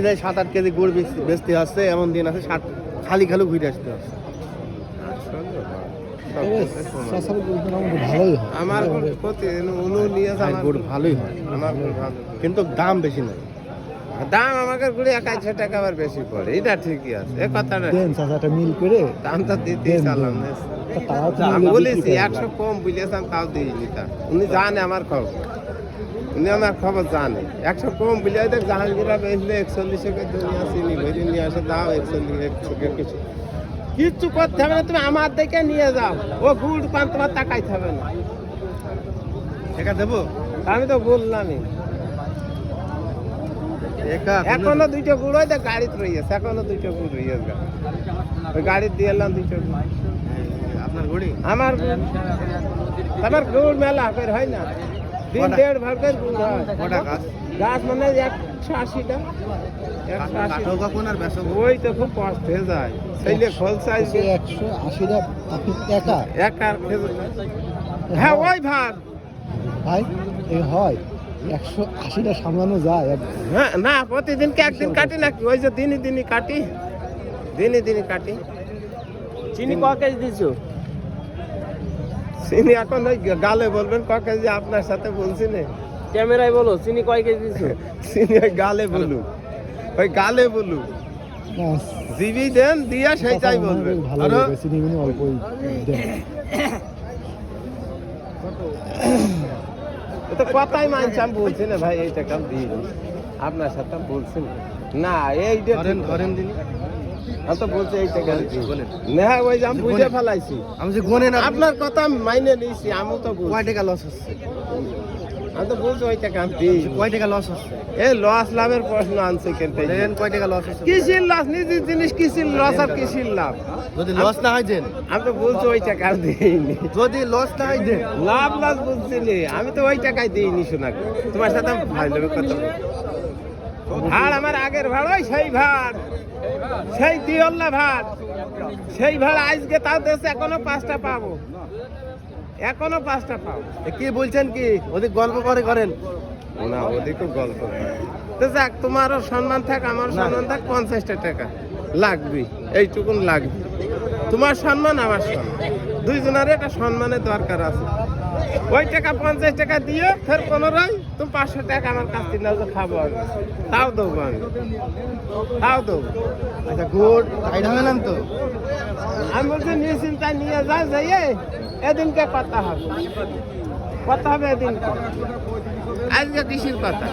7-8 KG গুড় বেচতে আসছে, এমন দিন আছে খালি খালি ঘুরে আসতে আসছে। আমার গুড় ভালোই হয়, কিন্তু দাম বেশি নয়। দাম আমাকে গুড়ি 150 টাকা আবার বেশি পড়ে, এটা ঠিকই আছে। এ কথাটা মিল করে দামটা দিতেই চালাম। আমি বলেছি 100 কম বুঝেছেন, তাও দিইনি। তা উনি জানে আমার খবর, উনি আমার খবর জানে। 100 কম বুঝে দেখ, জাহাঙ্গীরা বেচলে 41 দুনিয়া চিনি ভেজে নিয়ে আসে, দাও 41 কিছু কিচ্ছু করতে হবে না। তুমি আমার দেখে নিয়ে যাও, ও গুড় পান তোমার টাকাইতে হবে না। টাকা দেবো? আমি তো বললামই। এখনো 2টো গুড় হয়, গাড়িতে রয়েছে, এখনো 2টো গুড় রয়েছে। ওই গাড়ি দিয়ে এলাম 2টো গুড়। আপনার গুড়ি? আমার তোমার গুড় মেলা করে হয় না, 1.5 ভাগের গুড় হয়। কটা গাছ? গাছ মানে 180টা। ওই তো খুব কষ্ট হয়ে যায়, সেইলে খোল সাইজ 180টা আপনি একা খেজুর। হ্যাঁ ওই ভাগ ভাই, এই হয় 180টা সামলানো যায়? হ্যাঁ না, প্রতিদিনকে একদিন কাটি নাকি? ওই যে দিনই কাটি, দিনই কাটি। চিনি ক কেজি দিছো? চিনি এখন ওই গালে বলবেন ক কেজি, আপনার সাথে বলছি না। ক্যামেরায় বলো চিনি কয় কেজি দিছো? চিনি ওই গালে বলু, ওই গালে বলু। জিবি দেন দিয়া সেইটাই বলবেন। তো কথাই মানছি, আমি বলছি না ভাই এই টাকা দিই, আপনার সাথে বলছি না। এই ধরেন দিন, আমি তো বলছি এই টাকা না, ওই যে আমি বুঝে ফেলাইছি। আমি যে গোনে না, আপনার কথা মাইনে নিয়েছি। আমি তো কয় টাকা লস হচ্ছে? আমি তো বলছি ওই টাকা আমি দিই। কয় টাকা লস হচ্ছে? এই লস লাভের প্রশ্ন আনছে কেনতে? কয় টাকা লস হচ্ছে? কিসির লস? নিজের জিনিস কিসির লস আর কিসির লাভ? যদি লস না হয় দেন। আমি তো বলছি ওই টাকা দিইনি। যদি লস না হয় দেন। লাভ লস বুঝছি নি, আমি তো ওই টাকায় দিইনি। শোনাকে তোমার সাথে আমি ভাই লোকের কথা ভাড়, আমার আগের ভাড় ওই সেই ভাড়, সেই দিওল্লা ভাড়, সেই ভাড় আজকে তাও দেশে এখনো 5টা পাবো, এখনো 5টা পাবো। কি বলছেন কি? ওদের গল্প করেন না, ওদিকে গল্প তো যাক, তোমারও সম্মান থাক, আমার সম্মান থাক। 50টা টাকা লাগবে, এইটুকুন লাগবে। তোমার সম্মান আমার সম্মান, দুইজনের একটা সম্মানের দরকার আছে। ওই টাকা 50 টাকা দিয়ে ফের পুনরায় তুমি 500 টাকা আমার কাছ থেকে নাও, খাবো আমি, তাও দেবো আমি, তাও দেবো। আচ্ছা গুড় টাইট হবে না তো? আমি বলছি নিশ্চিন্তায় নিয়ে যাই, এদিনকে কথা হবে এদিন। আজকে কৃষির কথা।